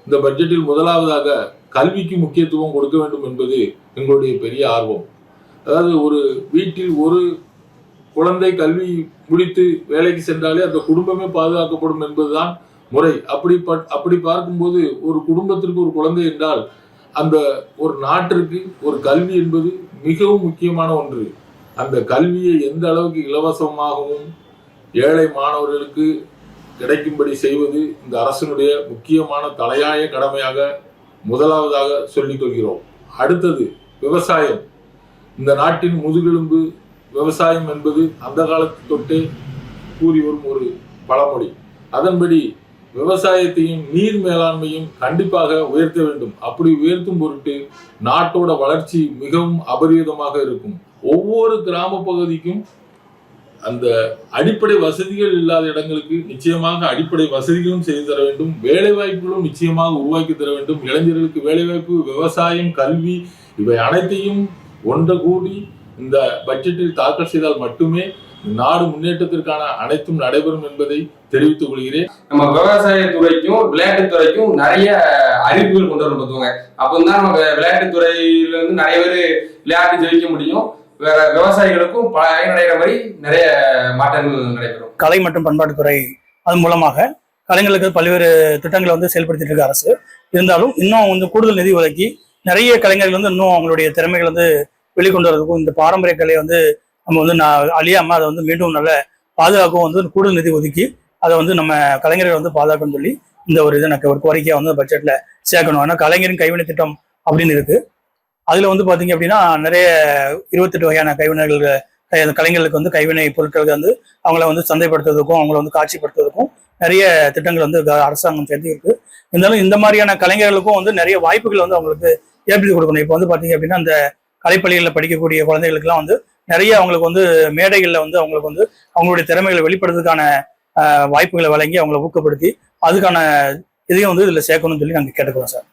இந்த பட்ஜெட்டில் முதலாவதாக கல்விக்கு முக்கியத்துவம் கொடுக்க வேண்டும் என்பது எங்களுடைய பெரிய ஆர்வம். அதாவது ஒரு வீட்டில் ஒரு குழந்தை கல்வி முடித்து வேலைக்கு சென்றாலே அந்த குடும்பமே பாதுகாக்கப்படும் என்பதுதான் முறை. அப்படி பார்க்கும்போது ஒரு குடும்பத்திற்கு ஒரு குழந்தை என்றால் அந்த ஒரு நாட்டிற்கு ஒரு கல்வி என்பது மிகவும் முக்கியமான ஒன்று. அந்த கல்வியை எந்த அளவுக்கு இலவசமாகவும் ஏழை மாணவர்களுக்கு கிடைக்கும்படி செய்வது இந்த அரசினுடைய முக்கியமான தலையாய கடமையாக முதலாவதாக சொல்லிக் கொள்கிறோம். அடுத்தது விவசாயம். இந்த நாட்டின் முதுகெலும்பு விவசாயம் என்பது அந்த காலத்து தொட்டே கூறி வரும் ஒரு பழமொழி. அதன்படி விவசாயத்தையும் நீர் மேலாண்மையும் கண்டிப்பாக உயர்த்த வேண்டும். அப்படி உயர்த்தும் பொருட்டு நாட்டோட வளர்ச்சி மிகவும் அபரிவிதமாக இருக்கும். ஒவ்வொரு கிராம பகுதிக்கும் அந்த அடிப்படை வசதிகள் இல்லாத இடங்களுக்கு நிச்சயமாக அடிப்படை வசதிகளும் செய்து தர வேண்டும். வேலை வாய்ப்புகளும் நிச்சயமாக உருவாக்கி தர வேண்டும். இளைஞர்களுக்கு வேலைவாய்ப்பு, விவசாயம், கல்வி இவை அனைத்தையும் ஒன்று கூடி இந்த பட்ஜெட்டில் தாக்கல் செய்தால் மட்டுமே நாடு முன்னேற்றத்திற்கான அனைத்தும் நடைபெறும் என்பதை தெரிவித்துக் கொள்கிறேன். நம்ம விவசாயத்துறைக்கும் விளையாட்டுத்துறைக்கும் நிறைய அறிவிப்புகள் கொண்டு வர பார்த்துவாங்க. அப்போதான் நம்ம விளையாட்டுத்துறையில இருந்து நிறைய பேர் விளையாட்டு ஜெயிக்க முடியும். வேற விவசாயிகளுக்கும் பயனடைகிற மாதிரி நிறைய மாற்றங்கள் நடைபெறும். கலை மற்றும் பண்பாட்டுத்துறை அது மூலமாக கலைஞர்களுக்கு பல்வேறு திட்டங்களை வந்து செயல்படுத்திட்டு இருக்க அரசு. இருந்தாலும் இன்னும் கூடுதல் நிதி ஒதுக்கி நிறைய கலைஞர்கள் இன்னும் அவங்களுடைய திறமைகள் வெளிக்கொண்டு வரதுக்கும் இந்த பாரம்பரிய கலையை நம்ம அழியாம அதை மீண்டும் நல்ல பாதுகாக்கவும் கூடுதல் நிதி ஒதுக்கி அதை நம்ம கலைஞர்கள் பாதுகாக்கணும்னு சொல்லி இந்த ஒரு இது எனக்கு ஒரு கோரிக்கையா பட்ஜெட்ல சேர்க்கணும். ஏன்னா கலைஞரின் கைவினை திட்டம் அப்படின்னு இருக்கு. அதுல பாத்தீங்க அப்படின்னா நிறைய 28 வகையான கைவினைகள் கலைஞர்களுக்கு கைவினை பொருட்களுக்கு அவங்கள சந்தைப்படுத்துறதுக்கும் அவங்கள காட்சிப்படுத்துறதுக்கும் நிறைய திட்டங்கள் அரசாங்கம் சேர்த்து இருக்கு. இருந்தாலும் இந்த மாதிரியான கலைஞர்களுக்கும் நிறைய வாய்ப்புகள் அவங்களுக்கு ஏற்படுத்தி கொடுக்கணும். இப்போ பாத்தீங்க அப்படின்னா அந்த கலைப்பள்ளிகளில் படிக்கக்கூடிய குழந்தைகளுக்குலாம் நிறைய அவங்களுக்கு மேடைகள்ல அவங்களுக்கு அவங்களுடைய திறமைகளை வெளிப்படுறதுக்கான வாய்ப்புகளை வழங்கி அவங்களை ஊக்கப்படுத்தி அதுக்கான இதையும் இதுல சேர்க்கணும்னு சொல்லி நாங்கள் கேட்டுக்கிறோம் சார்.